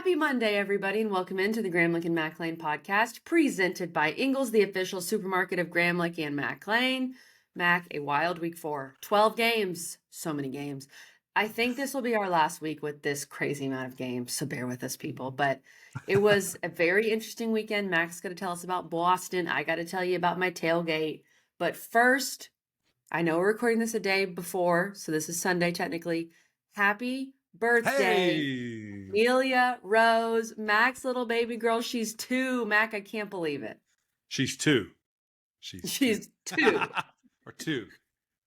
Happy Monday, everybody, and welcome into the Graham Lincoln Mac Lane podcast, presented by Ingles, the official supermarket of Graham Lincoln and Mac Lane. Mac, a wild week 4. 12 games. So many games. I think this will be our last week with this crazy amount of games, so bear with us, people. But it was a very interesting weekend. Mac's going to tell us about Boston. I got to tell you about my tailgate. But first, I know we're recording this a day before, so this is Sunday technically. Happy birthday, Amelia Rose, Mac's little baby girl. She's 2. Mac, I can't believe it. She's 2. She's 2. Or 2.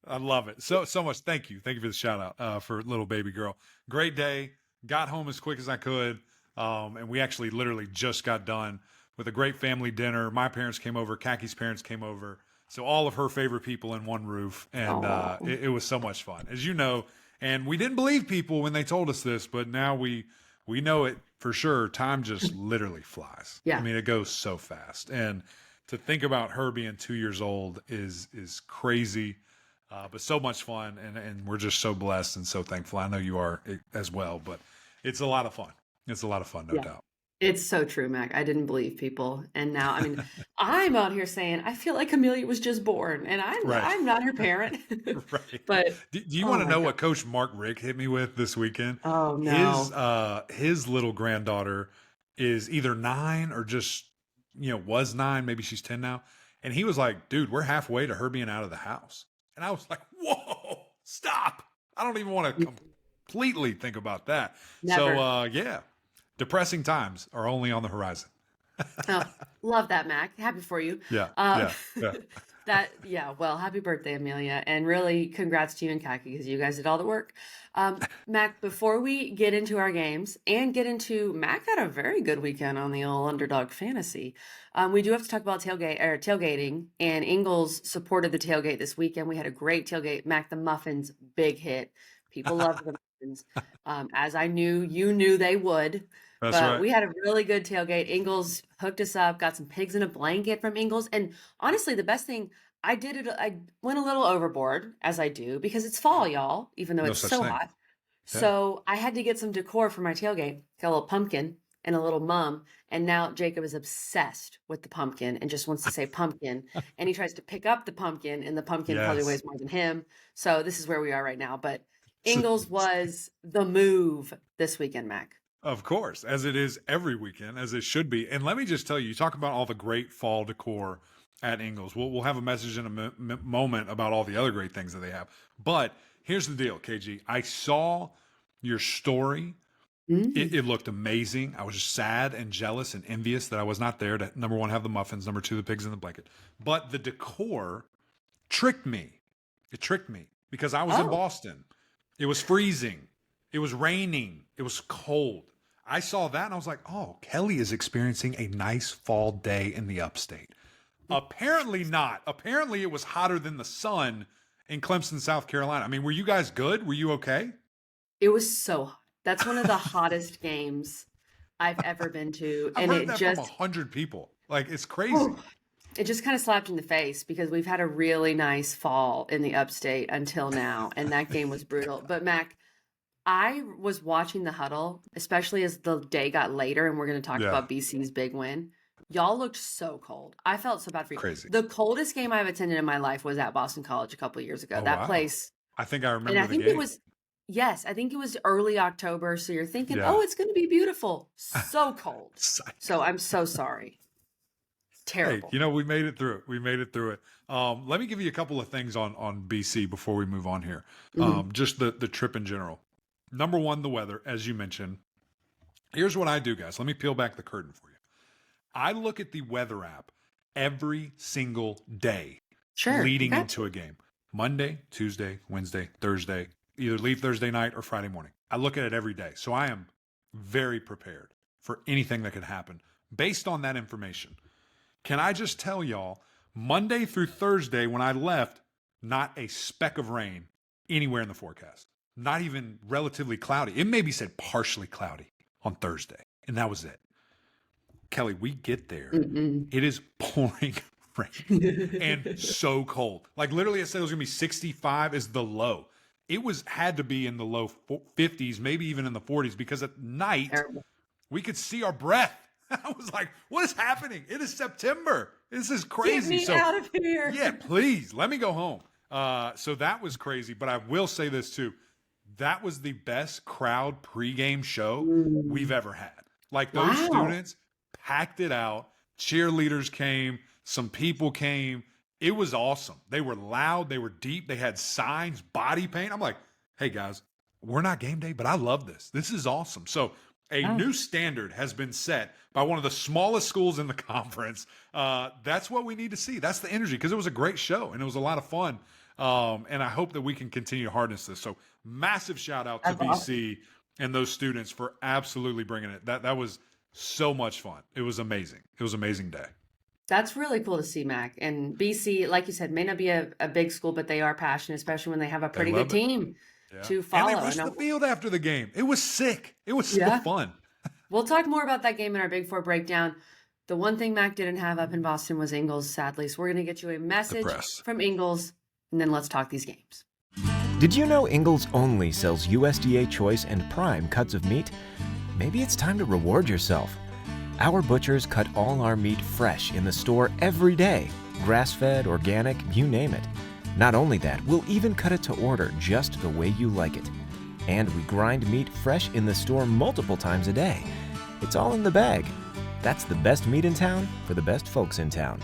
I love it. So much. Thank you. Thank you for the shout out for little baby girl. Great day. Got home as quick as I could. And we actually literally just got done with a great family dinner. My parents came over. Kaki's parents came over. So all of her favorite people in one roof. And it was so much fun, as you know. And we didn't believe people when they told us this, but now we know it for sure. Time just literally flies. Yeah. I mean, it goes so fast. And to think about her being 2 years old is crazy, but so much fun. And we're just so blessed and so thankful. I know you are as well, but it's a lot of fun. It's a lot of fun, no doubt. It's so true, Mac. I didn't believe people. And now, I mean, I'm out here saying, I feel like Amelia was just born and I'm not her parent. Right. But do you want to know what Coach Mark Rick hit me with this weekend? Oh, no. His little granddaughter is either 9 or just, was 9. Maybe she's 10 now. And he was like, dude, we're halfway to her being out of the house. And I was like, whoa, stop. I don't even want to completely think about that. Never. So, depressing times are only on the horizon. Oh, love that, Mac. Happy for you. Yeah. Well, happy birthday, Amelia. And really congrats to you and Kaki because you guys did all the work. Mac, before we get into our games and Mac had a very good weekend on the old Underdog fantasy. We do have to talk about tailgating, and Ingles supported the tailgate this weekend. We had a great tailgate. Mac, the muffins, big hit. People loved the muffins. As I knew, you knew they would. That's but right. We had a really good tailgate. Ingles hooked us up, got some pigs in a blanket from Ingles. And honestly, the best thing, I went a little overboard, as I do, because it's fall, y'all, even though it's so hot. Yeah. So I had to get some decor for my tailgate. Got a little pumpkin and a little mum. And now Jacob is obsessed with the pumpkin and just wants to say pumpkin. And he tries to pick up the pumpkin, and the pumpkin probably weighs more than him. So this is where we are right now. But Ingles was the move this weekend, Mac. Of course, as it is every weekend, as it should be. And let me just tell you, you talk about all the great fall decor at Ingles. We'll have a message in a moment about all the other great things that they have. But here's the deal, KG. I saw your story. It looked amazing. I was just sad and jealous and envious that I was not there to, number 1, have the muffins, number 2, the pigs in the blanket. But the decor tricked me. It tricked me because I was in Boston. It was freezing. It was raining. It was cold. I saw that and I was like, oh, Kelly is experiencing a nice fall day in the upstate. Apparently not. Apparently it was hotter than the sun in Clemson, South Carolina. I mean, were you guys good? Were you okay? It was so hot. That's one of the hottest games I've ever been to. I've heard that from 100 people. Like, it's crazy. It just kind of slapped in the face because we've had a really nice fall in the upstate until now. And that game was brutal. But Mac, I was watching the huddle, especially as the day got later, and we're going to talk about BC's big win. Y'all looked so cold. I felt so bad for you. Crazy. The coldest game I've attended in my life was at Boston College a couple of years ago. That place. I think I remember. And I think it was, I think it was early October. So you're thinking, oh, it's going to be beautiful. So cold. So I'm so sorry. Terrible. Hey, we made it through it. Let me give you a couple of things on BC before we move on here. Just the trip in general. Number 1, the weather, as you mentioned. Here's what I do, guys. Let me peel back the curtain for you. I look at the weather app every single day leading into a game. Monday, Tuesday, Wednesday, Thursday, either leave Thursday night or Friday morning. I look at it every day. So I am very prepared for anything that could happen based on that information. Can I just tell y'all, Monday through Thursday when I left, not a speck of rain anywhere in the forecast. Not even relatively cloudy. It maybe said partially cloudy on Thursday, and that was it. Kelly, we get there. It is pouring rain and so cold. Like literally, it said it was going to be 65 is the low. It had to be in the low 50s, maybe even in the 40s, because at night We could see our breath. I was like, what is happening? It is September. This is crazy. Get me out of here. Yeah, please let me go home. So that was crazy. But I will say this too. That was the best crowd pregame show we've ever had. Like those students packed it out. Cheerleaders came. Some people came. It was awesome. They were loud. They were deep. They had signs, body paint. I'm like, hey guys, we're not game day, but I love this. This is awesome. So a new standard has been set by one of the smallest schools in the conference. That's what we need to see. That's the energy, because it was a great show and it was a lot of fun. And I hope that we can continue to harness this. So massive shout out to BC and those students for absolutely bringing it. That was so much fun. It was amazing. It was an amazing day. That's really cool to see, Mac. And BC, like you said, may not be a big school, but they are passionate, especially when they have a pretty good team to follow. And they rushed the field after the game. It was sick. It was so fun. We'll talk more about that game in our Big Four breakdown. The one thing Mac didn't have up in Boston was Ingles, sadly. So we're going to get you a message from Ingles, and then let's talk these games. Did you know Ingles only sells USDA Choice and Prime cuts of meat? Maybe it's time to reward yourself. Our butchers cut all our meat fresh in the store every day. Grass-fed, organic, you name it. Not only that, we'll even cut it to order just the way you like it. And we grind meat fresh in the store multiple times a day. It's all in the bag. That's the best meat in town for the best folks in town.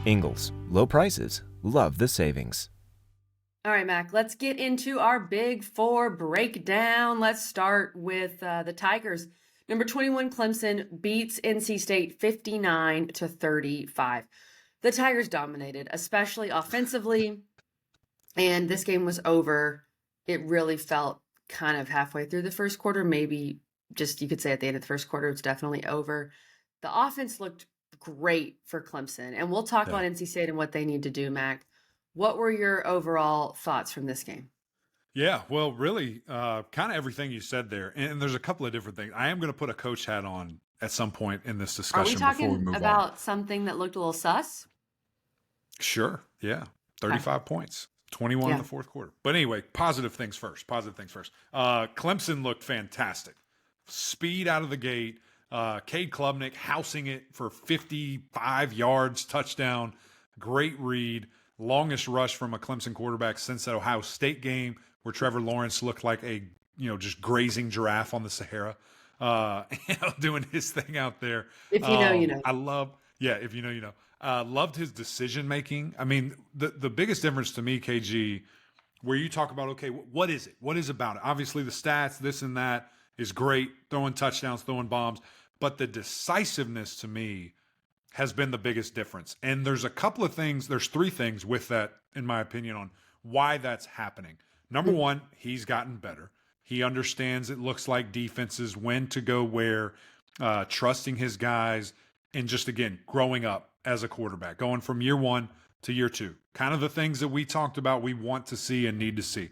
Ingles, low prices, love the savings. All right, Mac, let's get into our Big Four breakdown. Let's start with the Tigers. Number 21, Clemson beats NC State 59-35. The Tigers dominated, especially offensively, and this game was over. It really felt kind of halfway through the first quarter, maybe just you could say at the end of the first quarter, it's definitely over. The offense looked great for Clemson, and we'll talk about NC State and what they need to do, Mac. What were your overall thoughts from this game? Yeah, well, really, kind of everything you said there. And there's a couple of different things. I am going to put a coach hat on at some point in this discussion before we move on. Are we talking about something that looked a little sus? Sure, yeah. 35 points, 21 in the fourth quarter. But anyway, positive things first. Clemson looked fantastic. Speed out of the gate. Cade Klubnik housing it for 55 yards, touchdown. Great read. Longest rush from a Clemson quarterback since that Ohio State game where Trevor Lawrence looked like a, just grazing giraffe on the Sahara, doing his thing out there. If you know, you know. If you know, you know. Loved his decision making. I mean, the biggest difference to me, KG, where you talk about, okay, what is it? What is about it? Obviously, the stats, this and that is great, throwing touchdowns, throwing bombs, but the decisiveness to me has been the biggest difference. And there's a couple of things, there's three things with that, in my opinion, on why that's happening. Number one, he's gotten better. He understands, it looks like, defenses, when to go where, trusting his guys, and just, again, growing up as a quarterback, going from year one to year two. Kind of the things that we talked about we want to see and need to see.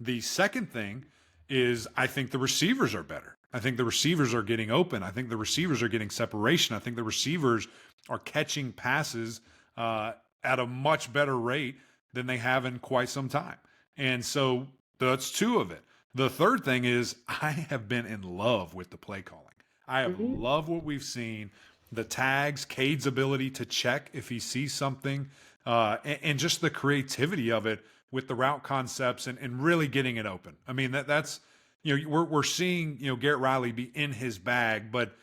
The second thing is I think the receivers are better. I think the receivers are getting open. I think the receivers are getting separation. I think the receivers are catching passes at a much better rate than they have in quite some time. And so that's two of it. The third thing is I have been in love with the play calling. I have loved what we've seen. The tags, Cade's ability to check if he sees something, and just the creativity of it with the route concepts and really getting it open. I mean, that's we're seeing Garrett Riley be in his bag, but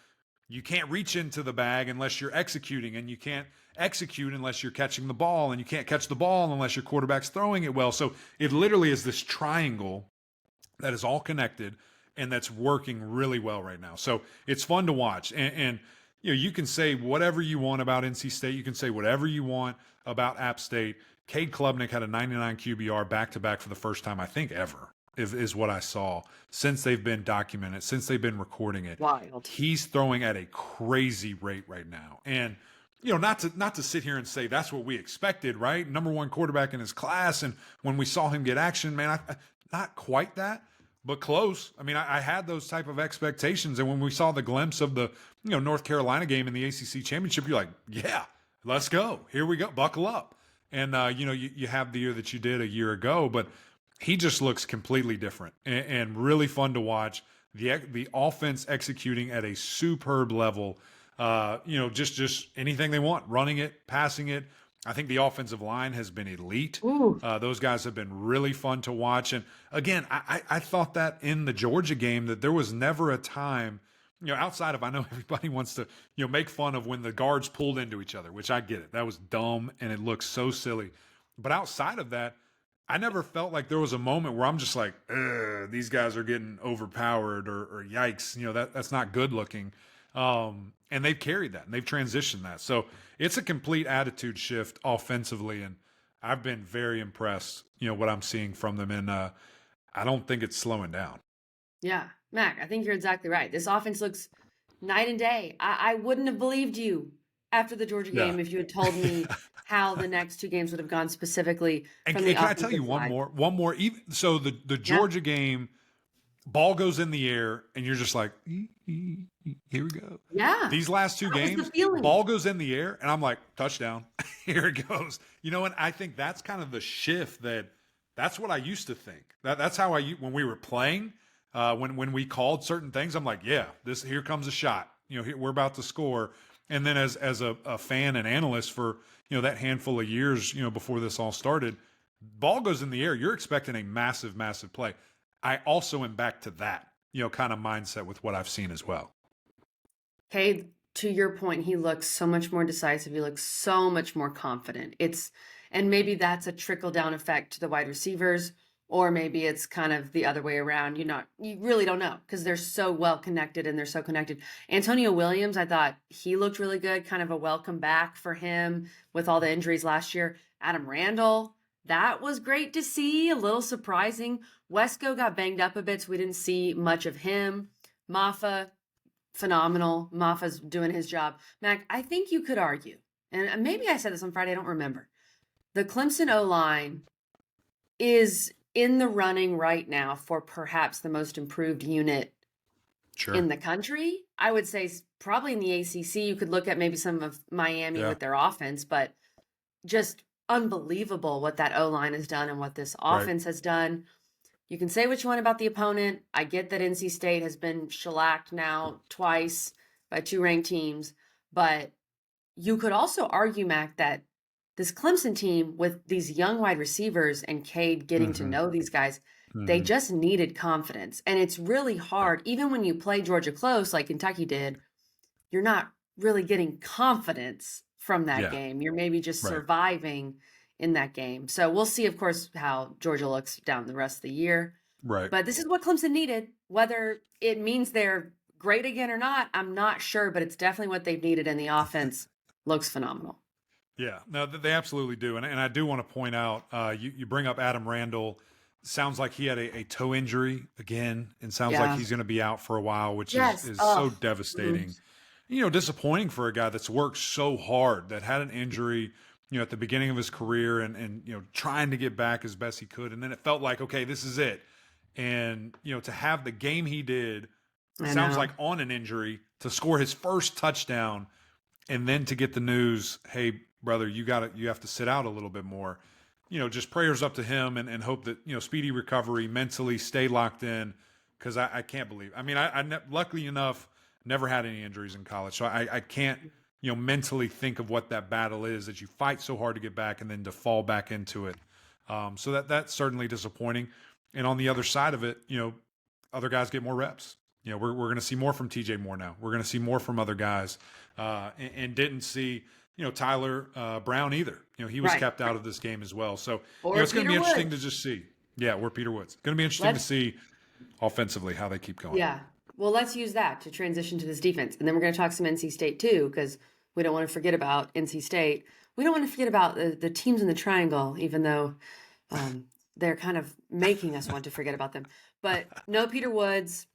you can't reach into the bag unless you're executing, and you can't execute unless you're catching the ball, and you can't catch the ball unless your quarterback's throwing it well. So it literally is this triangle that is all connected and that's working really well right now. So it's fun to watch. And you can say whatever you want about NC State. You can say whatever you want about App State. Cade Klubnik had a 99 QBR back-to-back for the first time, I think, ever, is what I saw, since they've been documented, since they've been recording it. Wild. He's throwing at a crazy rate right now. And, not to sit here and say that's what we expected, right? Number one quarterback in his class. And when we saw him get action, man, not quite that, but close. I mean, I had those type of expectations. And when we saw the glimpse of the, North Carolina game in the ACC championship, you're like, yeah, let's go. Here we go. Buckle up. And, you have the year that you did a year ago, but he just looks completely different and really fun to watch. the offense executing at a superb level. Just anything they want, running it, passing it. I think the offensive line has been elite. Ooh. Those guys have been really fun to watch. And again, I thought that in the Georgia game that there was never a time, outside of, I know everybody wants to, make fun of when the guards pulled into each other, which I get it. That was dumb and it looks so silly. But outside of that, I never felt like there was a moment where I'm just like, these guys are getting overpowered or yikes, that's not good looking. And they've carried that and they've transitioned that. So it's a complete attitude shift offensively. And I've been very impressed, what I'm seeing from them. And I don't think it's slowing down. Yeah, Mac, I think you're exactly right. This offense looks night and day. I wouldn't have believed you after the Georgia game if you had told me how the next two games would have gone specifically and from the can I tell you offensive side. one more? Even so, the Georgia game, ball goes in the air, and you're just like, here we go. Yeah. These last two That was the games, feeling. ball goes in the air, and I'm like, touchdown. Here it goes. And I think that's kind of the shift that's what I used to think. That's how when we were playing, when we called certain things, I'm like, yeah, here comes a shot. We're about to score. And then as a fan and analyst for, that handful of years, before this all started, ball goes in the air. You're expecting a massive, massive play. I also am back to that, kind of mindset with what I've seen as well. Hey, to your point, he looks so much more decisive. He looks so much more confident. And maybe that's a trickle down effect to the wide receivers, or maybe it's kind of the other way around. You really don't know because they're so well connected and they're so connected. Antonio Williams, I thought he looked really good, kind of a welcome back for him with all the injuries last year. Adam Randall, that was great to see, a little surprising. Wesco got banged up a bit, so we didn't see much of him. Maffa, phenomenal. Maffa's doing his job. Mac, I think you could argue, and maybe I said this on Friday, I don't remember. The Clemson O-line is in the running right now for perhaps the most improved unit in the country. I would say probably in the ACC. You could look at maybe some of Miami with their offense, but just unbelievable what that O-line has done and what this offense has done. You can say what you want about the opponent. I get that NC State has been shellacked now twice by two ranked teams, but you could also argue, Mac, that this Clemson team with these young wide receivers and Cade getting to know these guys, they just needed confidence. And it's really hard. Even when you play Georgia close, like Kentucky did, you're not really getting confidence from that game. You're maybe just surviving in that game. So we'll see, of course, how Georgia looks down the rest of the year. Right. But this is what Clemson needed. Whether it means they're great again or not, I'm not sure, but it's definitely what they've needed, and the offense looks phenomenal. Yeah, no, they absolutely do. And I do want to point out, you bring up Adam Randall. Sounds like he had a toe injury again, and sounds like he's going to be out for a while, which is so devastating. Disappointing for a guy that's worked so hard, that had an injury, at the beginning of his career and trying to get back as best he could. And then it felt like, okay, this is it. And, to have the game he did, sounds like on an injury, to score his first touchdown, and then to get the news, hey, brother, you have to sit out a little bit more. Just prayers up to him and hope that, speedy recovery, mentally stay locked in, because I can't believe. I mean, luckily enough, never had any injuries in college, so I can't, mentally think of what that battle is, that you fight so hard to get back and then to fall back into it. So that's certainly disappointing. And on the other side of it, other guys get more reps. We're going to see more from TJ Moore now. We're going to see more from other guys, and didn't see Tyler Brown either. He was kept out of this game as well. So it's going to be interesting to just see. Yeah, or Peter Woods. It's going to be interesting to see offensively how they keep going. Yeah. Well, let's use that to transition to this defense. And then we're going to talk some NC State too, because we don't want to forget about NC State. We don't want to forget about the teams in the triangle, even though they're kind of making us want to forget about them. But no Peter Woods.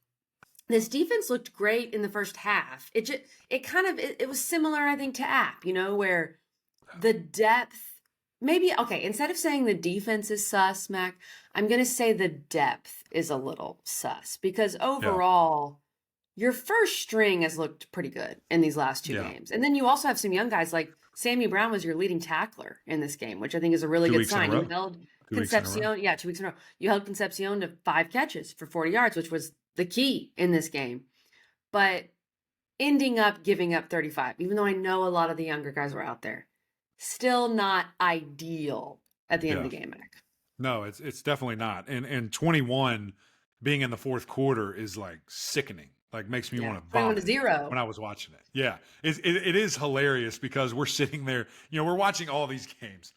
This defense looked great in the first half. It was similar, I think, to App, where the depth, instead of saying the defense is sus, Mac, I'm going to say the depth is a little sus, because overall, your first string has looked pretty good in these last two games. And then you also have some young guys, like Sammy Brown was your leading tackler in this game, which I think is a really good sign. You held Concepcion, 2 weeks in a row. You held Concepcion to 5 catches for 40 yards, which was the key in this game. But ending up giving up 35, even though I know a lot of the younger guys were out there, still not ideal at the end Yeah. of the game, Mac. No, it's definitely not. And 21 being in the fourth quarter is like sickening. Like makes me Yeah, want to 21 to vomit 0. when I was watching it. Yeah, it is hilarious because we're sitting there, we're watching all these games,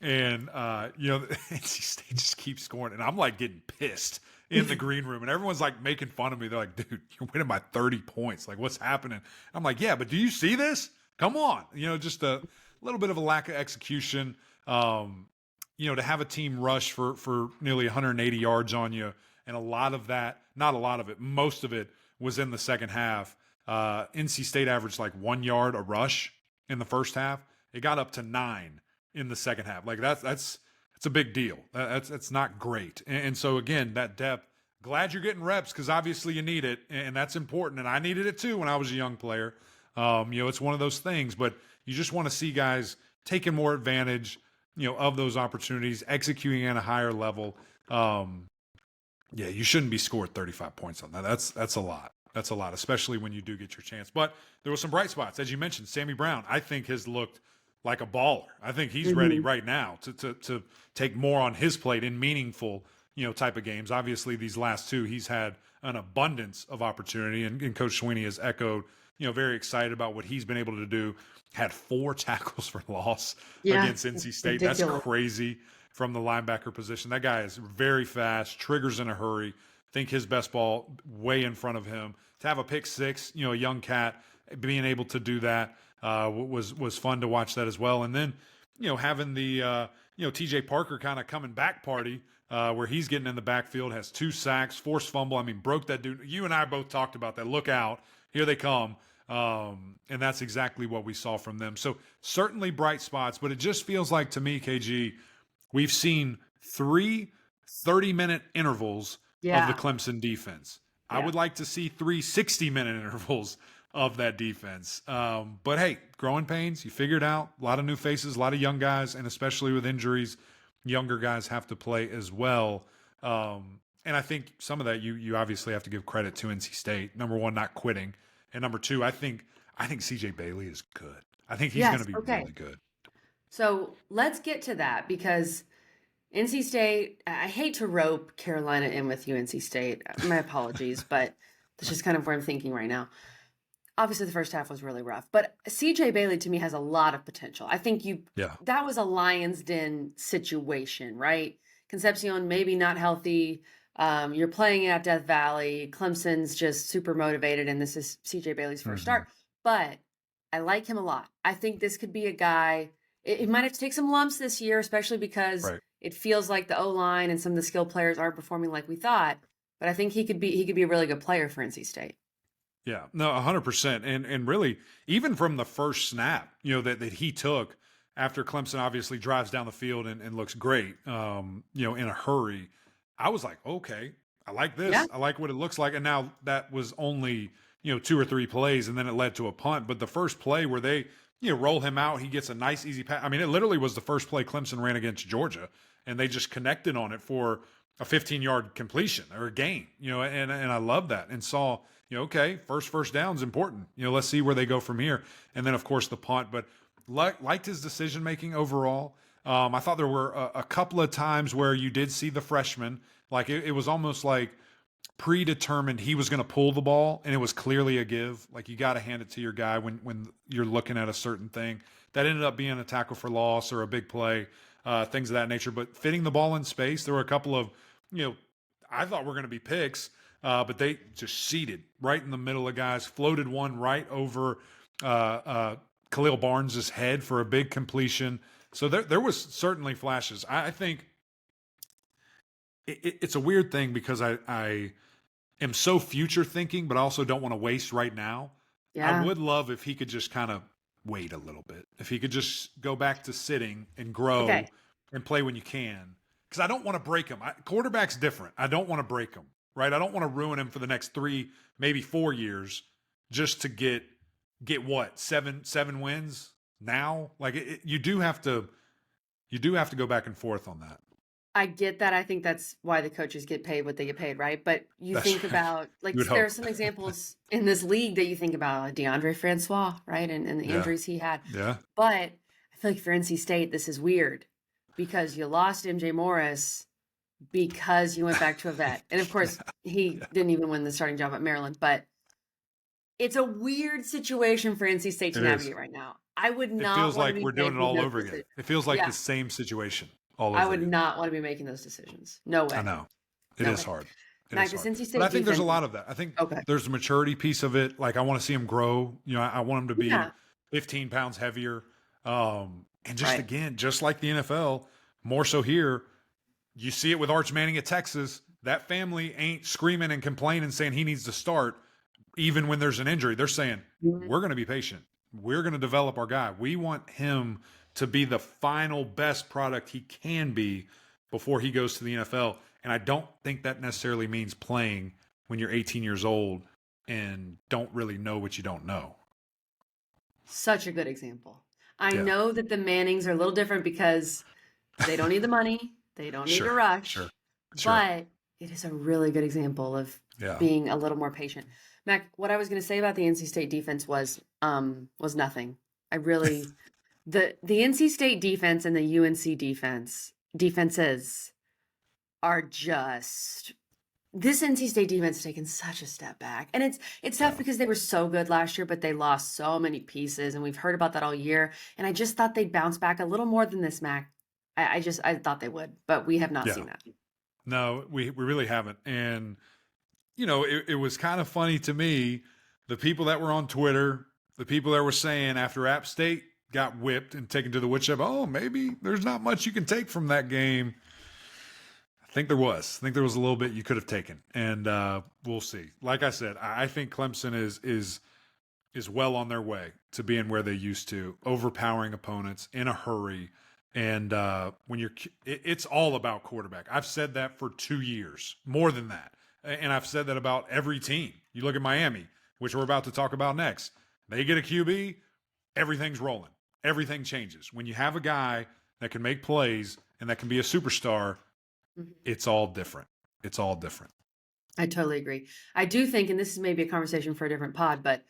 and NC State just keeps scoring, and I'm like getting pissed in the green room, and everyone's like making fun of me. They're like, "Dude, you're winning by 30 points. Like, what's happening?" I'm like, "Yeah, but do you see this? Come on, just a little bit of a lack of execution." To have a team rush for nearly 180 yards on you, and a lot of that, not a lot of it, most of it was in the second half. NC State averaged like 1 yard a rush in the first half. It got up to 9 in the second half. Like that's a big deal. That's not great. And so again, that depth. Glad you're getting reps because obviously you need it, and that's important. And I needed it too when I was a young player. It's one of those things, but you just want to see guys taking more advantage, of those opportunities, executing at a higher level. You shouldn't be scored 35 points on that. That's a lot. That's a lot, especially when you do get your chance. But there were some bright spots. As you mentioned, Sammy Brown, I think, has looked like a baller. I think he's ready right now to take more on his plate in meaningful, type of games. Obviously, these last two, he's had an abundance of opportunity, and Coach Sweeney has echoed, very excited about what he's been able to do. Had 4 tackles for loss against NC State. Ridiculous. That's crazy from the linebacker position. That guy is very fast, triggers in a hurry. Think his best ball way in front of him. To have a pick six, a young cat being able to do that was fun to watch that as well. And then, having the TJ Parker kind of coming back party where he's getting in the backfield, has 2 sacks, forced fumble. I mean, broke that dude. You and I both talked about that. Look out. Here they come. And that's exactly what we saw from them. So certainly bright spots, but it just feels like to me, KG, we've seen 3 30-minute intervals of the Clemson defense. I would like to see 3 60-minute intervals of that defense. But hey, growing pains, you figure it out. A lot of new faces, a lot of young guys, and especially with injuries, younger guys have to play as well. And I think some of that you obviously have to give credit to NC State. Number one, not quitting. And number two, I think CJ Bailey is good. I think he's going to be really good. So let's get to that because NC State, I hate to rope Carolina in with you, NC State. My apologies, but that's just kind of where I'm thinking right now. Obviously, the first half was really rough, but CJ Bailey to me has a lot of potential. I think that was a Lion's Den situation, right? Concepcion maybe not healthy. You're playing at Death Valley. Clemson's just super motivated, and this is CJ Bailey's first start. But I like him a lot. I think this could be a guy. It might have to take some lumps this year, especially because it feels like the O-line and some of the skill players aren't performing like we thought. But I think he could be a really good player for NC State. Yeah, no, 100%. And really, even from the first snap, that he took after Clemson obviously drives down the field and looks great, in a hurry, I was like, okay, I like this. Yeah. I like what it looks like. And now that was only, 2 or 3 plays, and then it led to a punt. But the first play where they, roll him out, he gets a nice, easy pass. I mean, it literally was the first play Clemson ran against Georgia, and they just connected on it for a 15-yard completion or a gain, and I love that and saw, okay, first down is important. Let's see where they go from here. And then, of course, the punt. But liked his decision-making overall. I thought there were a couple of times where you did see the freshman. Like it was almost like predetermined he was going to pull the ball, and it was clearly a give. Like you got to hand it to your guy when you're looking at a certain thing. That ended up being a tackle for loss or a big play, things of that nature. But fitting the ball in space, there were a couple of, I thought were going to be picks, but they just seated right in the middle of guys, floated one right over Khalil Barnes' head for a big completion. So there was certainly flashes. I think it's a weird thing because I am so future thinking, but I also don't want to waste right now. Yeah. I would love if he could just kind of wait a little bit. If he could just go back to sitting and grow and play when you can. Because I don't want to break him. Quarterback's different. I don't want to break him, right? I don't want to ruin him for the next 3, maybe 4 years just to get what, 7 wins now? Like you do have to go back and forth on that. I get that. I think that's why the coaches get paid what they get paid, right? But you That's think right. about, like, You would there hope. are some examples in this league that you think about, like DeAndre Francois, right? And the Yeah. injuries he had. Yeah. But I feel like for NC State, this is weird because you lost MJ Morris because you went back to a vet. And of course, he didn't even win the starting job at Maryland, but it's a weird situation for NC State to It is. navigate right now. I would It not feels want to like be we're doing it making all those over again. decisions. It feels like Yeah, the same situation all I over would again. not want to be making those decisions. No I way. know. It No is way. hard. It Mac, is this hard. NC But I State think there's a defense lot is of that. I think okay. there's the maturity piece of it. Like I want to see him grow. You know, I want him to be Yeah, 15 pounds heavier. And just right. again, just like the NFL, more so here, you see it with Arch Manning at Texas. That family ain't screaming and complaining saying he needs to start even when there's an injury. They're saying, Mhm. we're going to be patient. We're going to develop our guy. We want him to be the final best product he can be before he goes to the NFL. And I don't think that necessarily means playing when you're 18 years old and don't really know what you don't know. Such a good example. I Yeah. know that the Mannings are a little different because they don't need the money, they don't need to Sure. rush, Sure. but it is a really good example of Yeah. being a little more patient. Mac, what I was going to say about the NC State defense was nothing. I really the NC State defense and the UNC defenses are just this NC State defense has taken such a step back. And it's tough Yeah. because they were so good last year, but they lost so many pieces. And we've heard about that all year. And I just thought they'd bounce back a little more than this, Mac. I thought they would, but we have not Yeah. seen that. No, we really haven't. And, you know, it was kind of funny to me, the people that were on Twitter, the people that were saying after App State got whipped and taken to the woodshed, oh, maybe there's not much you can take from that game. I think there was. I think there was a little bit you could have taken, and we'll see. Like I said, I think Clemson is well on their way to being where they used to, overpowering opponents in a hurry. And when it's all about quarterback. I've said that for 2 years, more than that, and I've said that about every team. You look at Miami, which we're about to talk about next. They get a QB, everything's rolling. Everything changes when you have a guy that can make plays and that can be a superstar. Mhm. It's all different. It's all different. I totally agree. I do think, and this is maybe a conversation for a different pod, but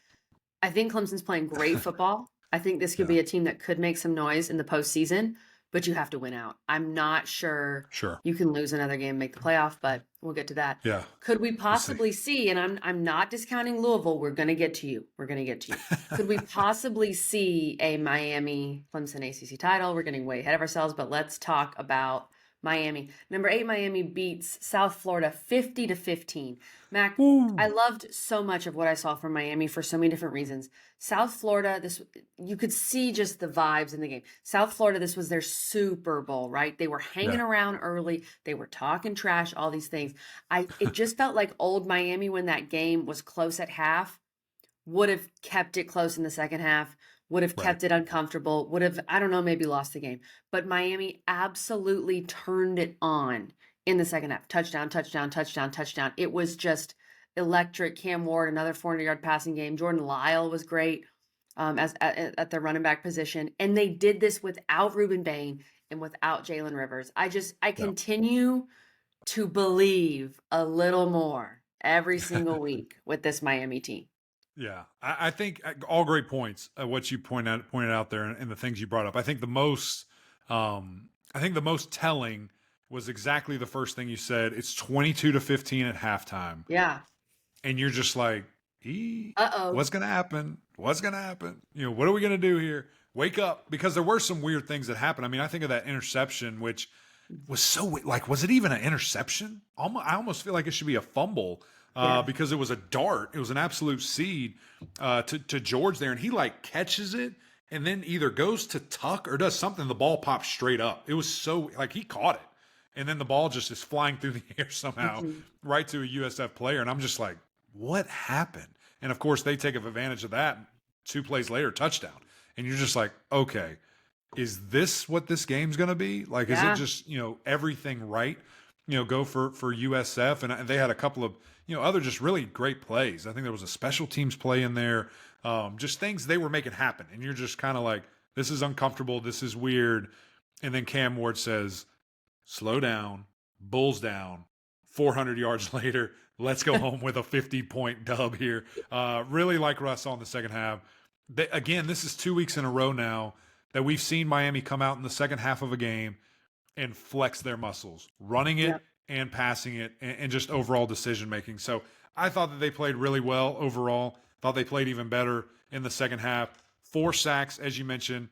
I think Clemson's playing great football. I think this could Yeah. be a team that could make some noise in the postseason, but you have to win out. I'm not sure Sure. you can lose another game and make the playoff, but we'll get to that. Yeah. Could we We'll see. possibly see, and I'm not discounting Louisville, we're gonna get to you. We're gonna get to you. Could we possibly see a Miami Clemson ACC title? We're getting way ahead of ourselves, but let's talk about Miami. Number 8, Miami beats South Florida 50-15. Mac, Woo. I loved so much of what I saw from Miami for so many different reasons. South Florida, this you could see just the vibes in the game. South Florida, this was their Super Bowl, right? They were hanging Yeah. around early. They were talking trash, all these things. It just felt like old Miami when that game was close at half would have kept it close in the second half, would have Right. kept it uncomfortable, would have, I don't know, maybe lost the game. But Miami absolutely turned it on in the second half. Touchdown, touchdown, touchdown, touchdown. It was just electric. Cam Ward, another 400-yard passing game. Jordan Lyle was great at the running back position. And they did this without Reuben Bain and without Jalen Rivers. I Yeah. continue to believe a little more every single week with this Miami team. Yeah, I think all great points. What you pointed out there, and the things you brought up. I think the most telling was exactly the first thing you said. It's 22-15 at halftime, Yeah. and you're just like, Uh-oh. what's gonna happen? What's gonna happen? You know, what are we gonna do here? Wake up, because there were some weird things that happened. I mean, I think of that interception, which was so like, was it even an interception? I almost feel like it should be a fumble. Yeah. Because it was a dart. It was an absolute seed to George there. And he like catches it and then either goes to tuck or does something. The ball pops straight up. It was so like he caught it. And then the ball just is flying through the air somehow right to a USF player. And I'm just like, what happened? And of course, they take advantage of that. 2 plays later, touchdown. And you're just like, okay, is this what this game's going to be? Like, Yeah. is it just, everything right? Go for USF. And they had a couple of, other just really great plays. I think there was a special teams play in there. Just things they were making happen. And you're just kind of like, this is uncomfortable. This is weird. And then Cam Ward says, slow down, bulls down, 400 yards later, let's go home with a 50-point dub here. Really like what I saw in the second half. Again, this is 2 weeks in a row now that we've seen Miami come out in the second half of a game and flex their muscles, running it and passing it, and just overall decision making. So I thought that they played really well overall. Thought they played even better in the second half. 4 sacks, as you mentioned,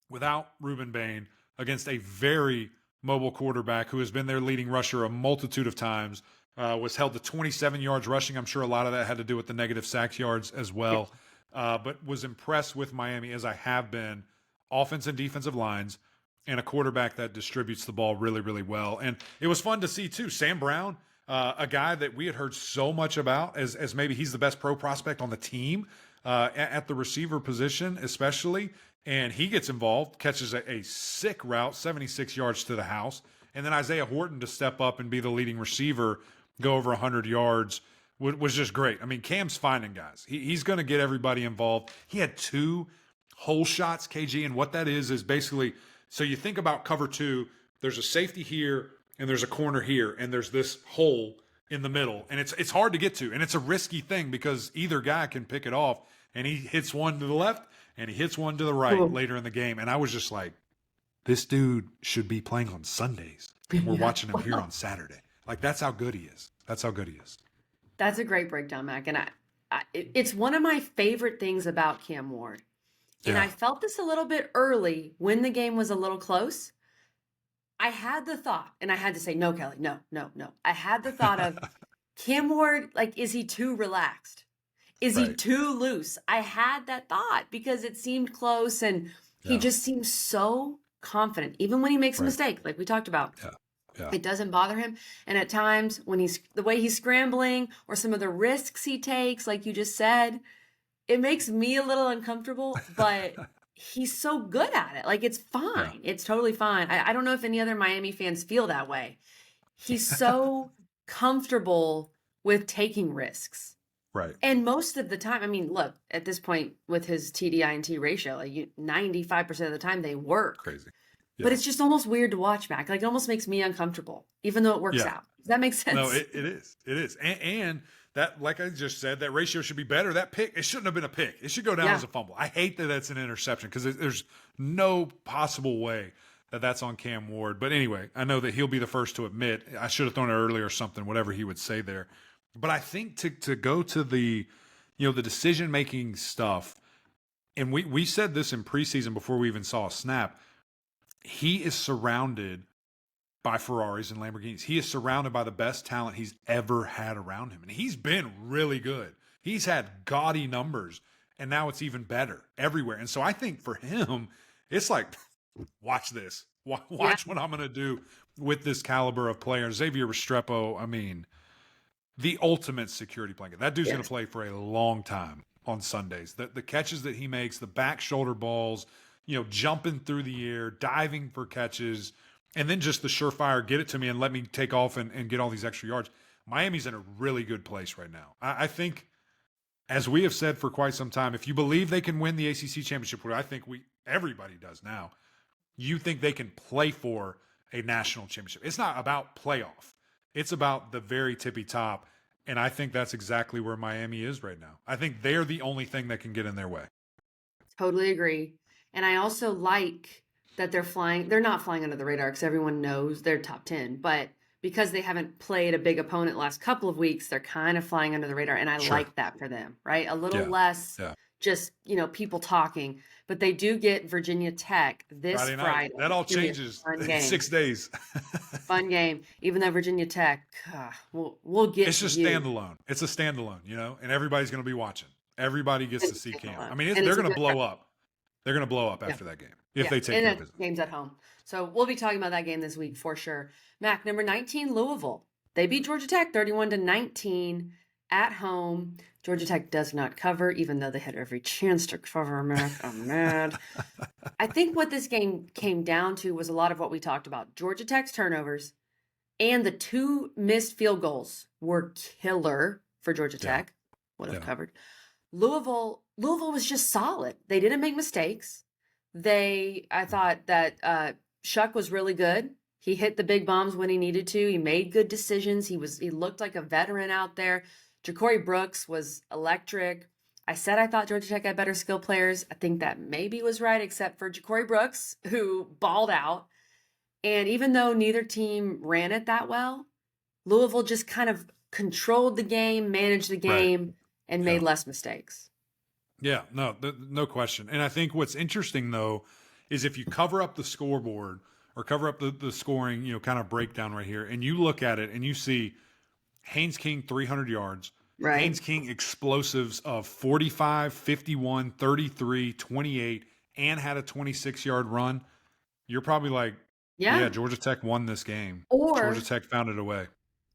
without Reuben Bain, against a very mobile quarterback who has been their leading rusher a multitude of times, was held to 27 yards rushing. I'm sure a lot of that had to do with the negative sack yards as well, but was impressed with Miami, as I have been, offense and defensive lines, and a quarterback that distributes the ball really, really well. And it was fun to see, too, Sam Brown, a guy that we had heard so much about as maybe he's the best pro prospect on the team, at the receiver position especially. And he gets involved, catches a sick route, 76 yards to the house. And then Isaiah Horton to step up and be the leading receiver, go over 100 yards, was just great. I mean, Cam's finding guys. He's going to get everybody involved. He had 2 hole shots, KG, and what that is basically, so you think about cover 2, there's a safety here, and there's a corner here, and there's this hole in the middle. And it's hard to get to, and it's a risky thing because either guy can pick it off, and he hits one to the left, and he hits one to the right later in the game. And I was just like, this dude should be playing on Sundays. And we're watching him here on Saturday. Like, that's how good he is. That's how good he is. That's a great breakdown, Mac. And it's one of my favorite things about Cam Ward. And I felt this a little bit early when the game was a little close. I had the thought, and I had to say, no, Kelly, no. I had the thought of Cam Ward, like, is he too relaxed? Is he too loose? I had that thought because it seemed close, and he just seems so confident, even when he makes a mistake, like we talked about. It doesn't bother him. And at times when the way he's scrambling or some of the risks he takes, like you just said, it makes me a little uncomfortable, but he's so good at it. Like, it's fine. It's totally fine. I don't know if any other Miami fans feel that way. He's so comfortable with taking risks. Right. And most of the time, I mean, look, at this point with his TDI-INT ratio, like 95% of the time they work. Crazy. But it's just almost weird to watch back. Like, it almost makes me uncomfortable, even though it works out. Does that make sense? No, it is. It is. And that, like I just said, that ratio should be better. That pick, it shouldn't have been a pick. It should go down as a fumble. I hate that that's an interception because there's no possible way that that's on Cam Ward. But anyway, I know that he'll be the first to admit, I should have thrown it earlier or something, whatever he would say there. But I think to go to the, the decision-making stuff, and we said this in preseason before we even saw a snap, he is surrounded by Ferraris and Lamborghinis. He is surrounded by the best talent he's ever had around him. And he's been really good. He's had gaudy numbers, and now it's even better everywhere. And so I think for him, it's like, watch this. Watch what I'm going to do with this caliber of player. Xavier Restrepo, I mean, the ultimate security blanket. That dude's going to play for a long time on Sundays. The catches that he makes, the back shoulder balls, jumping through the air, diving for catches, and then just the surefire, get it to me and let me take off and get all these extra yards. Miami's in a really good place right now. I think, as we have said for quite some time, if you believe they can win the ACC championship, which I think everybody does now, you think they can play for a national championship. It's not about playoff. It's about the very tippy top, and I think that's exactly where Miami is right now. I think they're the only thing that can get in their way. Totally agree. And I also like that they're not flying under the radar because everyone knows they're top 10, but because they haven't played a big opponent last couple of weeks, they're kind of flying under the radar, and I like that for them, right? A little less just, people talking, but they do get Virginia Tech this Friday. That all changes in 6 days. Fun game. Even though Virginia Tech, we'll get It's just standalone. It's a standalone, and everybody's going to be watching. Everybody gets to see Cam. I mean, they're going to blow up. They're going to blow up after that game if they take their business. Game's at home. So we'll be talking about that game this week for sure. Mac, number 19, Louisville. They beat Georgia Tech 31-19 at home. Georgia Tech does not cover, even though they had every chance to cover. Mac, I'm mad. I think what this game came down to was a lot of what we talked about. Georgia Tech's turnovers and the 2 missed field goals were killer for Georgia Tech. Would have covered. Louisville was just solid. They didn't make mistakes. I thought that Shuck was really good. He hit the big bombs when he needed to. He made good decisions. He looked like a veteran out there. Ja'Cory Brooks was electric. I said I thought Georgia Tech had better skill players. I think that maybe was right, except for Ja'Cory Brooks, who balled out. And even though neither team ran it that well, Louisville just kind of controlled the game, managed the game, and made less mistakes. Yeah, no question. And I think what's interesting, though, is if you cover up the scoreboard or cover up the scoring, kind of breakdown right here, and you look at it and you see Haynes King 300 yards, Right. Haynes King explosives of 45, 51, 33, 28, and had a 26-yard run, you're probably like, yeah, Georgia Tech won this game. Or Georgia Tech found it away.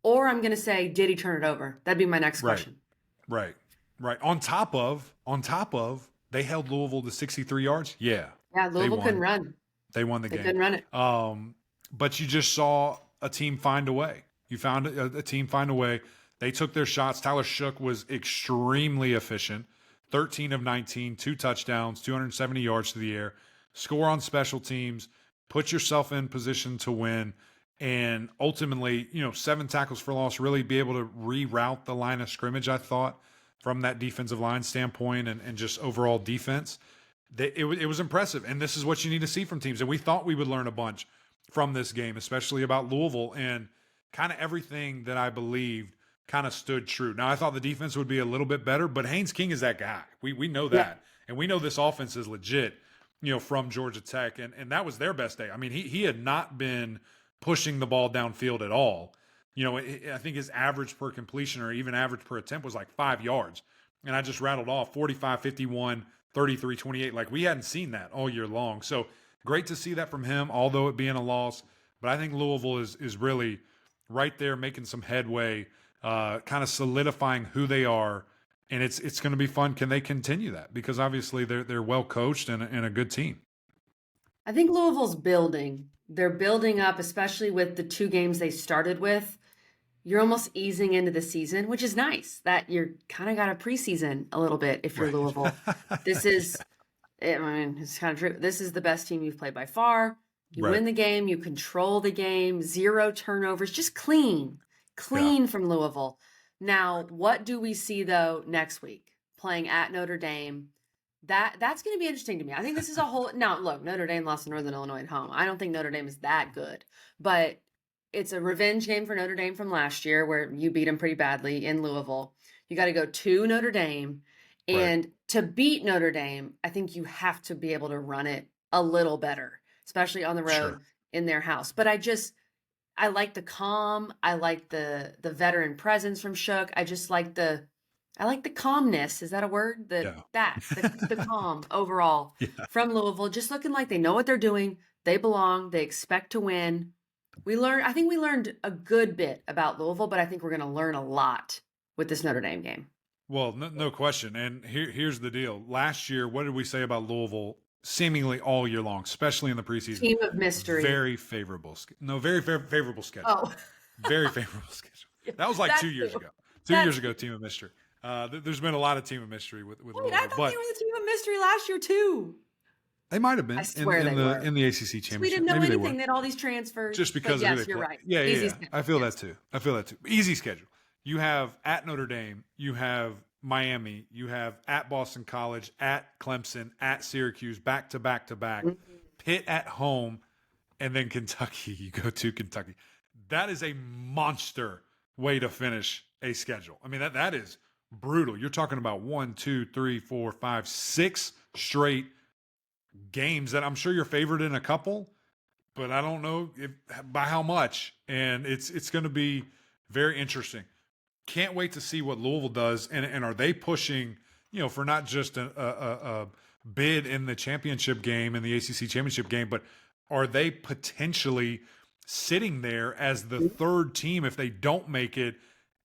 Or I'm going to say, did he turn it over? That'd be my next question. Right. On top of, they held Louisville to 63 yards. Yeah. Yeah, Louisville couldn't run. They won the game. They couldn't run it. But you just saw a team find a way. You found a team find a way. They took their shots. Tyler Shook was extremely efficient. 13 of 19, 2 touchdowns, 270 yards to the air. Score on special teams. Put yourself in position to win. And ultimately, 7 tackles for loss, really be able to reroute the line of scrimmage, I thought, from that defensive line standpoint and just overall defense. It was impressive. And this is what you need to see from teams. And we thought we would learn a bunch from this game, especially about Louisville. And kind of everything that I believed kind of stood true. Now, I thought the defense would be a little bit better, but Haynes King is that guy. We know that. Yeah. And we know this offense is legit, from Georgia Tech. And that was their best day. I mean, he had not been pushing the ball downfield at all. I think his average per completion or even average per attempt was like 5 yards. And I just rattled off 45, 51, 33, 28. Like we hadn't seen that all year long. So great to see that from him, although it being a loss. But I think Louisville is really right there making some headway, kind of solidifying who they are. And it's going to be fun. Can they continue that? Because obviously they're well coached and a good team. I think Louisville's building. They're building up, especially with the 2 games they started with. You're almost easing into the season, which is nice that you're kind of got a preseason a little bit if you're Louisville. This is, it's kind of true. This is the best team you've played by far. You win the game. You control the game. 0 turnovers. Just clean from Louisville. Now, what do we see, though, next week? Playing at Notre Dame. That's going to be interesting to me. I think this is a whole – now, look, Notre Dame lost to Northern Illinois at home. I don't think Notre Dame is that good. But it's a revenge game for Notre Dame from last year where you beat them pretty badly in Louisville. You got to go to Notre Dame. And to beat Notre Dame, I think you have to be able to run it a little better, especially on the road in their house. But I like the calm. I like the veteran presence from Shook. I just like the calmness. Is that a word? The calm overall from Louisville, just looking like they know what they're doing. They belong. They expect to win. I think we learned a good bit about Louisville, but I think we're going to learn a lot with this Notre Dame game. Well, no question. And here's the deal. Last year, what did we say about Louisville seemingly all year long, especially in the preseason? Team of mystery. Very favorable. Very favorable schedule. Oh. Very favorable schedule. That was like 2 years ago. 2 years ago, team of mystery. There's been a lot of team of mystery with Louisville. I thought they were the team of mystery last year too. They might have been. I swear in the ACC championship. We didn't know anything. They had all these transfers. Just because of who they you're right. Yeah. I feel that too. Easy schedule. You have at Notre Dame. You have Miami. You have at Boston College, at Clemson, at Syracuse, back to back to back. Pitt at home, and then Kentucky. You go to Kentucky. That is a monster way to finish a schedule. I mean, that is brutal. You're talking about 1, 2, 3, 4, 5, 6 straight games that I'm sure you're favored in a couple, but I don't know by how much. And it's going to be very interesting. Can't wait to see what Louisville does. And are they pushing, for not just a bid in the championship game, in the ACC championship game, but are they potentially sitting there as the 3rd team if they don't make it?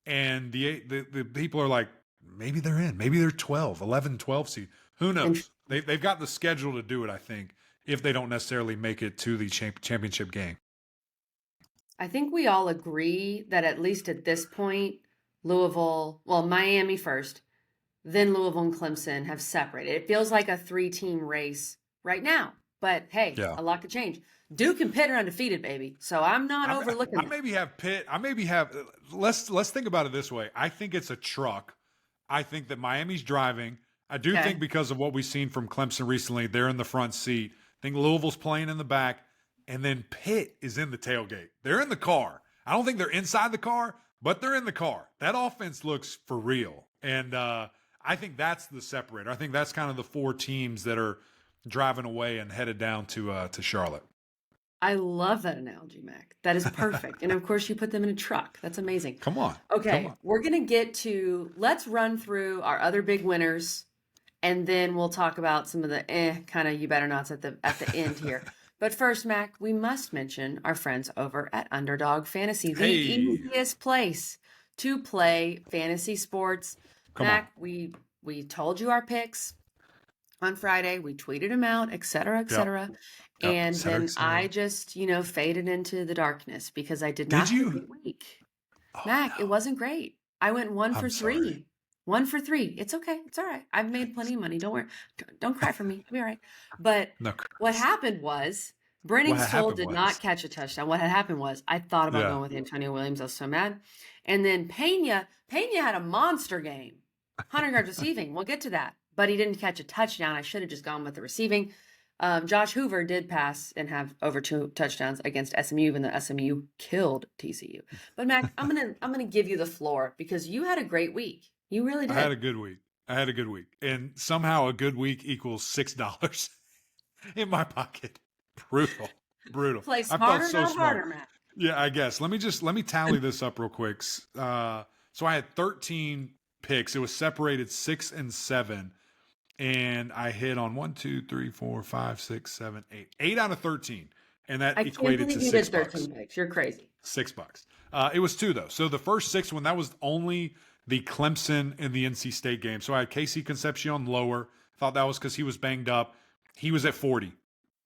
And the people are like, maybe they're in. Maybe they're 11, 12 seed. Who knows? They've got the schedule to do it, I think, if they don't necessarily make it to the championship game. I think we all agree that at least at this point, Miami first, then Louisville and Clemson have separated. It feels like a 3-team race right now. But hey, Yeah. a lot could change. Duke and Pitt are undefeated, baby. So I'm not overlooking I it. maybe have Pitt. I maybe have. Let's think about it this way. I think it's a truck. I think that Miami's driving. I do think because of what we've seen from Clemson recently, they're in the front seat. I think Louisville's playing in the back, and then Pitt is in the tailgate. They're in the car. I don't think they're inside the car, but they're in the car. That offense looks for real, and I think that's the separator. I think that's kind of the four teams that are driving away and headed down to Charlotte. I love that analogy, Mac. That is perfect. And of course, you put them in a truck. That's amazing. Come on. Okay, we're going to get to, let's run through our other big winners, and then we'll talk about some of the kind of you better nots at the end here. But first, Mac, we must mention our friends over at Underdog Fantasy, the easiest place to play fantasy sports. Mac, we told you our picks on Friday. We tweeted them out, et cetera, et cetera. Yep, and then I just, faded into the darkness because I did not have a good week. Mac, it wasn't great. I went 1 for 3. Sorry. 1 for 3. It's okay. It's all right. I've made plenty of money. Don't worry. Don't cry for me. It'll be all right. But what happened was Brennan Stoll did not catch a touchdown. What had happened was I thought about going with Antonio Williams. I was so mad. And then Pena had a monster game. 100 yards receiving. We'll get to that. But he didn't catch a touchdown. I should have just gone with the receiving. Josh Hoover did pass and have over 2 touchdowns against SMU, even though SMU killed TCU. But Mac, I'm gonna give you the floor because you had a great week. You really did. I had a good week, and somehow a good week equals $6 in my pocket. Brutal. Play smarter, not harder, Mac. Yeah, I guess. Let me tally this up real quick. So I had 13 picks. It was separated 6 and 7. And I hit on 1, 2, 3, 4, 5, 6, 7, 8. 8 out of 13. And that equated to $6. You did 13 picks. You're crazy. $6. It was 2 though. So the first 6 one, that was only the Clemson and the NC State game. So I had Casey Concepcion lower. Thought that was because he was banged up. He was at 40.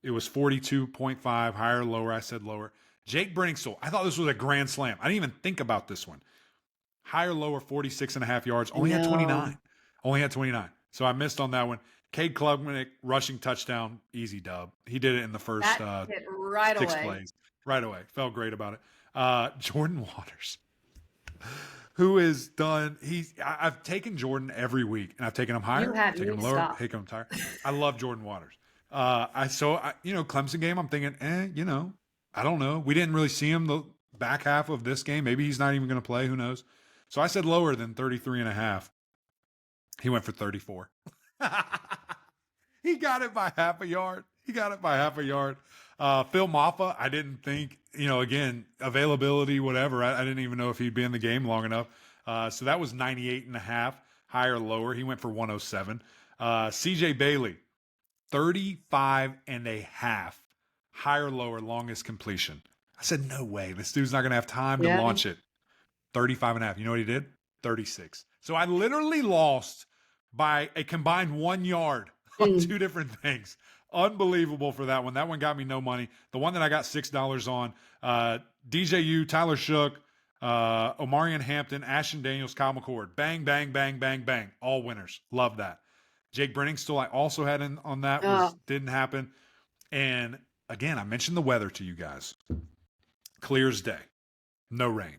It was 42.5, higher, lower. I said lower. Jake Brenningstool. I thought this was a grand slam. I didn't even think about this one. Higher, lower, 46.5 yards. Only had 29. So I missed on that one. Cade Klubnik rushing touchdown, easy dub. He did it in the first 6 plays. Right away. Felt great about it. Jordan Waters, who is done. I've taken Jordan every week, and I've taken him higher, taken him lower, taken him higher. I love Jordan Waters. Clemson game, I'm thinking, I don't know. We didn't really see him the back half of this game. Maybe he's not even going to play. Who knows? So I said lower than 33.5. He went for 34. He got it by half a yard. Phil Maffa, I didn't think, again, availability, whatever. I didn't even know if he'd be in the game long enough. So that was 98.5, higher, lower. He went for 107. CJ Bailey, 35.5, higher, lower, longest completion. I said, no way. This dude's not going to have time to launch it. 35.5. You know what he did? 36. So I literally lost by a combined 1 yard on 2 different things. Unbelievable for that one. That one got me no money. The one that I got $6 on, DJU, Tyler Shook, Omarion Hampton, Ashton Daniels, Kyle McCord. Bang, bang, bang, bang, bang. All winners. Love that. Jake Brenningstool, I also had in on that. Didn't happen. And again, I mentioned the weather to you guys. Clear as day. No rain.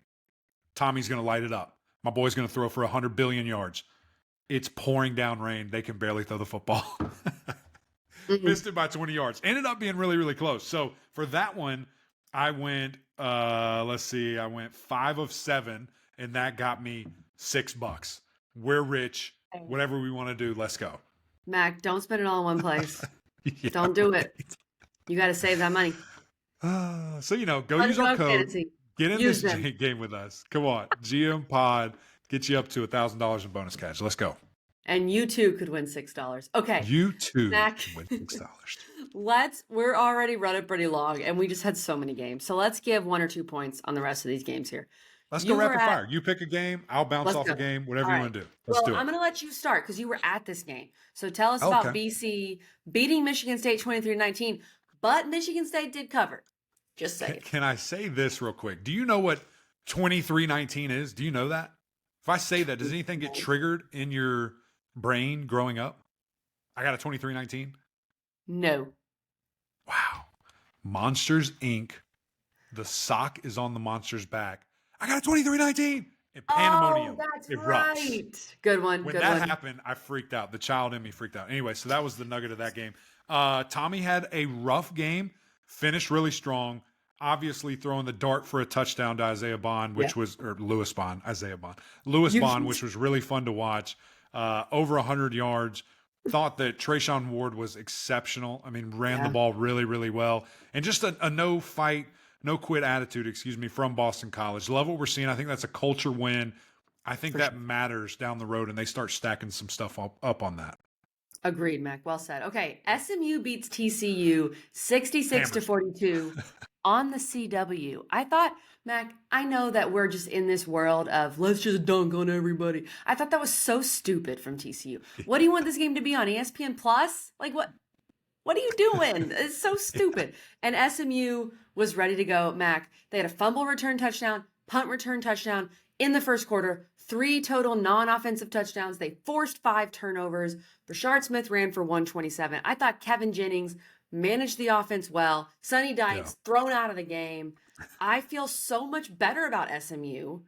Tommy's going to light it up. My boy's going to throw for 100 billion yards. It's pouring down rain. They can barely throw the football. Missed it by 20 yards. Ended up being really, really close. So for that one, I went, I went 5 of 7, and that got me $6. We're rich. Whatever we want to do, let's go. Mac, don't spend it all in one place. Don't do it. You got to save that money. Go use our code. Fantasy. Get in this game with us. Come on. GM Pod. Get you up to $1,000 in bonus cash. Let's go. And you too could win $6. Okay. You too Mac, could win $6. We're already running pretty long, and we just had so many games. So let's give 1 or 2 points on the rest of these games here. Let's go rapid fire. You pick a game. I'll bounce off a game. Whatever you want to do. Let's do it. I'm going to let you start because you were at this game. So tell us about BC beating Michigan State 23-19, but Michigan State did cover. Just say it. Can I say this real quick? Do you know what 23-19 is? Do you know that? If I say that, does anything get triggered in your brain growing up? I got a 23-19. No. Monsters Inc. The sock is on the monster's back. I got a 23-19. And pandemonium that's erupts. right. Good one. When Good that one. happened, I freaked out. The child in me freaked out. Anyway, so that was the nugget of that game. Tommy had a rough game, finished really strong. Obviously, throwing the dart for a touchdown to Isaiah Bond, which was, or Lewis Bond, Isaiah Bond, Lewis Bond, which was really fun to watch. Over 100 yards. Thought that Trayshawn Ward was exceptional. I mean, ran the ball really, really well. And just a no fight, no quit attitude, from Boston College. Love what we're seeing. I think that's a culture win. I think that matters down the road, and they start stacking some stuff up on that. Agreed, Mac. Well said. Okay, SMU beats TCU 66-42 on the CW. I thought, Mac, I know that we're just in this world of let's just dunk on everybody. I thought that was so stupid from TCU. What do you want this game to be on, ESPN Plus? Like what? What are you doing? It's so stupid. And SMU was ready to go, Mac. They had a fumble return touchdown, punt return touchdown in the first quarter, 3 total non-offensive touchdowns. They forced 5 turnovers. Rashard Smith ran for 127. I thought Kevin Jennings managed the offense well. Sonny Dykes thrown out of the game. I feel so much better about SMU.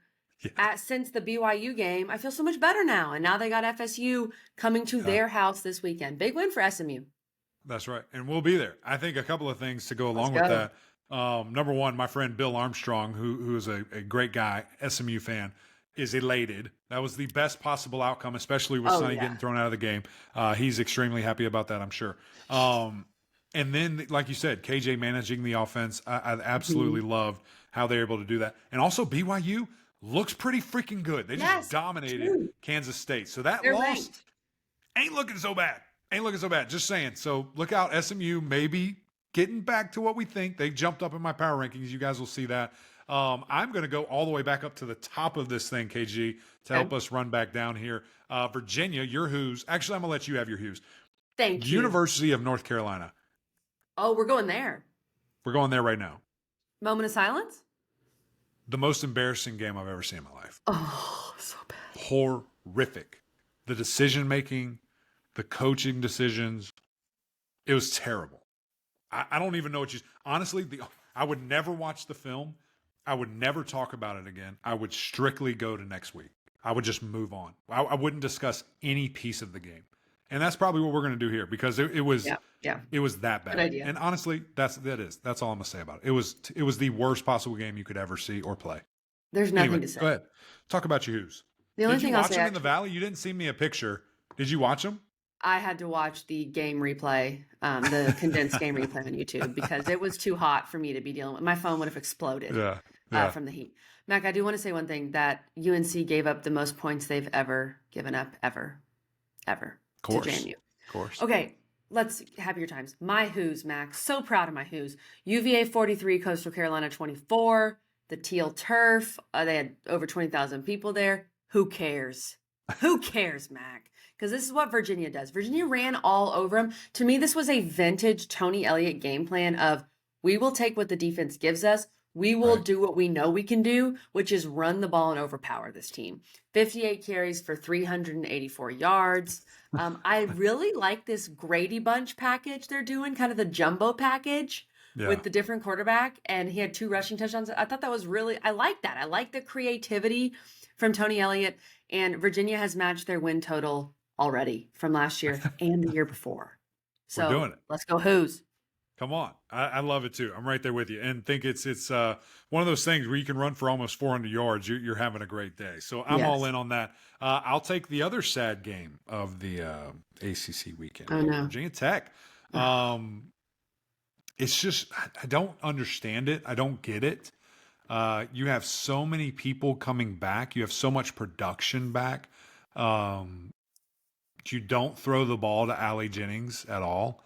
Since the BYU game, I feel so much better now. And now they got FSU coming to their house this weekend. Big win for SMU. That's right. And we'll be there. I think a couple of things to go along with that. Number one, my friend Bill Armstrong, who is a great guy, SMU fan, is elated. That was the best possible outcome, especially with Sonny getting thrown out of the game. He's extremely happy about that, I'm sure. And then, like you said, KJ managing the offense. I absolutely loved how they were able to do that. And also BYU looks pretty freaking good. They just dominated Kansas State. So that loss ain't looking so bad. Ain't looking so bad. Just saying. So look out, SMU maybe getting back to what we think. They jumped up in my power rankings. You guys will see that. I'm going to go all the way back up to the top of this thing, KG, to help us run back down here. Virginia, your who's. Actually, I'm going to let you have your who's. Thank you. University of North Carolina. Oh, we're going there. We're going there right now. Moment of silence? The most embarrassing game I've ever seen in my life. Oh, so bad. Horrific. The decision-making, the coaching decisions, it was terrible. I don't even know what you... Honestly, I would never watch the film. I would never talk about it again. I would strictly go to next week. I would just move on. I wouldn't discuss any piece of the game. And that's probably what we're going to do here because it was it was that bad. Good idea. And honestly, that's all I'm going to say about it. It was the worst possible game you could ever see or play. There's nothing to say. Go ahead. Talk about your who's. The only Did thing you I'll watch say them in the Valley? You didn't send me a picture. Did you watch them? I had to watch the game replay, the condensed game replay on YouTube because it was too hot for me to be dealing with. My phone would have exploded from the heat. Mac, I do want to say one thing, that UNC gave up the most points they've ever given up, ever to JMU. Of course. Okay, let's have your times. My who's, Mac. So proud of my who's. UVA 43, Coastal Carolina 24. The Teal Turf. They had over 20,000 people there. Who cares? Who cares, Mac? Because this is what Virginia does. Virginia ran all over them. To me, this was a vintage Tony Elliott game plan of we will take what the defense gives us. We will do what we know we can do, which is run the ball and overpower this team. 58 carries for 384 yards. I really like this Grady Bunch package they're doing, kind of the jumbo package with the different quarterback. And he had 2 rushing touchdowns. I thought that was I like that. I like the creativity from Tony Elliott. And Virginia has matched their win total already from last year and the year before. So we're doing it. Let's go Who's. Come on. I love it too. I'm right there with you and think it's one of those things where you can run for almost 400 yards. You're having a great day. So I'm all in on that. I'll take the other sad game of the ACC weekend. Oh, no. Virginia Tech. It's just, I don't understand it. I don't get it. You have so many people coming back. You have so much production back. You don't throw the ball to Allie Jennings at all.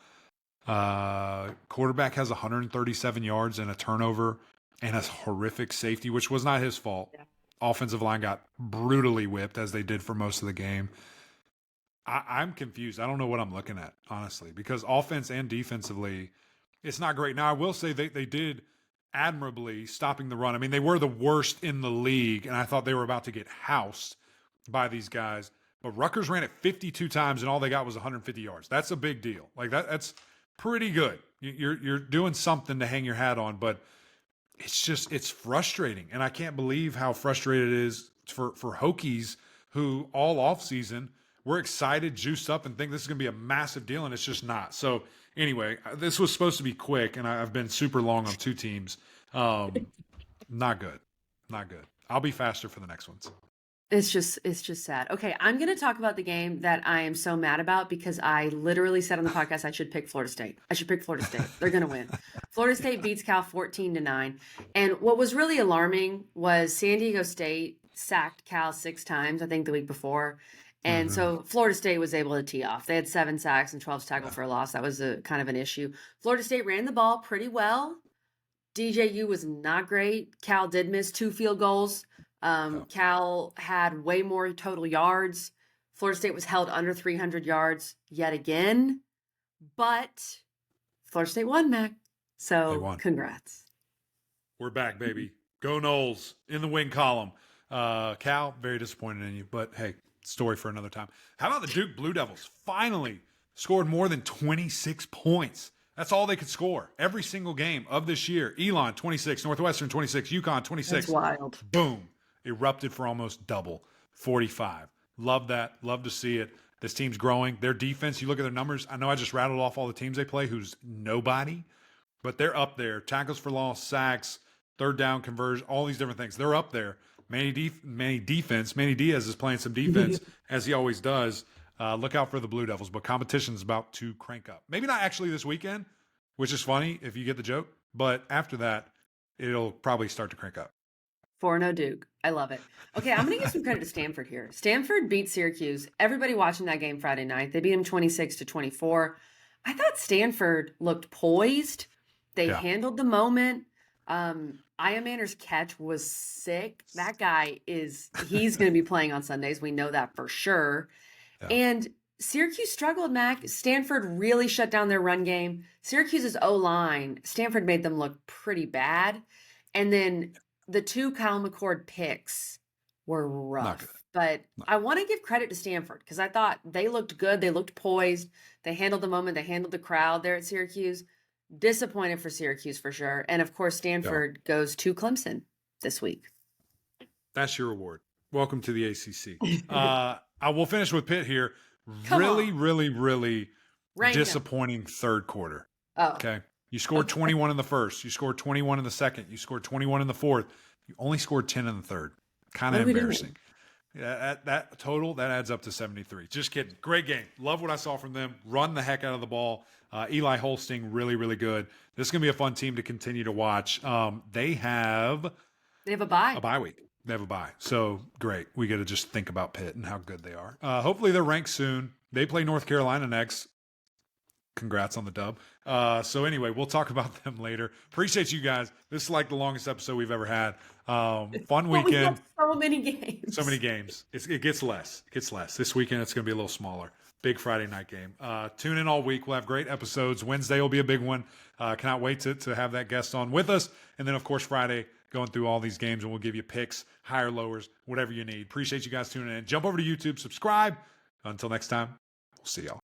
Quarterback has 137 yards and a turnover and a horrific safety, which was not his fault. Offensive line got brutally whipped as they did for most of the game. I'm confused. I don't know what I'm looking at, honestly, because offense and defensively, it's not great. Now, I will say they did admirably stopping the run. I mean, they were the worst in the league, and I thought they were about to get housed by these guys. But Rutgers ran it 52 times, and all they got was 150 yards. That's a big deal. Like that's pretty good, You're doing something to hang your hat on, but it's frustrating. And I can't believe how frustrated it is for Hokies who all off season we're excited, juiced up, and think this is going to be a massive deal, and it's just not. So anyway, this was supposed to be quick, and I've been super long on two teams. Not good. Not good. I'll be faster for the next ones. It's just sad. Okay, I'm going to talk about the game that I am so mad about because I literally said on the podcast I should pick Florida State. They're going to win. Florida State beats Cal 14-9. And what was really alarming was San Diego State sacked Cal 6 times, I think the week before. And so Florida State was able to tee off. They had 7 sacks and 12 tackles for a loss. That was a kind of an issue. Florida State ran the ball pretty well. DJU was not great. Cal did miss 2 field goals. Cal had way more total yards. Florida State was held under 300 yards yet again. But Florida State won, Mac. So congrats. We're back, baby. Go Noles in the win column. Cal, very disappointed in you. But hey, story for another time. How about the Duke Blue Devils? Finally scored more than 26 points. That's all they could score every single game of this year. Elon, 26. Northwestern, 26. UConn, 26. That's wild. Boom. Erupted for almost double, 45. Love that. Love to see it. This team's growing. Their defense, you look at their numbers. I know I just rattled off all the teams they play who's nobody, but they're up there. Tackles for loss, sacks, third down conversion, all these different things. They're up there. Manny Diaz is playing some defense, as he always does. Look out for the Blue Devils, but competition's about to crank up. Maybe not actually this weekend, which is funny if you get the joke, but after that, it'll probably start to crank up. 4-0 Duke. I love it. Okay, I'm going to give some credit to Stanford here. Stanford beat Syracuse. Everybody watching that game Friday night, they beat them 26-24. I thought Stanford looked poised. They handled the moment. Manner's catch was sick. That guy he's going to be playing on Sundays. We know that for sure. Yeah. And Syracuse struggled, Mac. Stanford really shut down their run game. Syracuse's O-line, Stanford made them look pretty bad. And then the 2 Kyle McCord picks were rough. But I want to give credit to Stanford because I thought they looked good. They looked poised. They handled the moment. They handled the crowd there at Syracuse. Disappointed for Syracuse for sure. And, of course, Stanford goes to Clemson this week. That's your reward. Welcome to the ACC. I will finish with Pitt here. Really disappointing third quarter. Oh. Okay. You scored 21 in the first. You scored 21 in the second. You scored 21 in the fourth. You only scored 10 in the third. Kind of embarrassing. That total, that adds up to 73. Just kidding. Great game. Love what I saw from them. Run the heck out of the ball. Eli Holsting, really, really good. This is going to be a fun team to continue to watch. They have a bye. A bye week. They have a bye. So, great. We got to just think about Pitt and how good they are. Hopefully, they're ranked soon. They play North Carolina next. Congrats on the dub. So anyway, we'll talk about them later. Appreciate you guys. This is like the longest episode we've ever had. Fun weekend. We have so many games. It gets less. This weekend, it's going to be a little smaller. Big Friday night game. Tune in all week. We'll have great episodes. Wednesday will be a big one. Cannot wait to have that guest on with us. And then, of course, Friday, going through all these games, and we'll give you picks, higher, lowers, whatever you need. Appreciate you guys tuning in. Jump over to YouTube, subscribe. Until next time, we'll see y'all.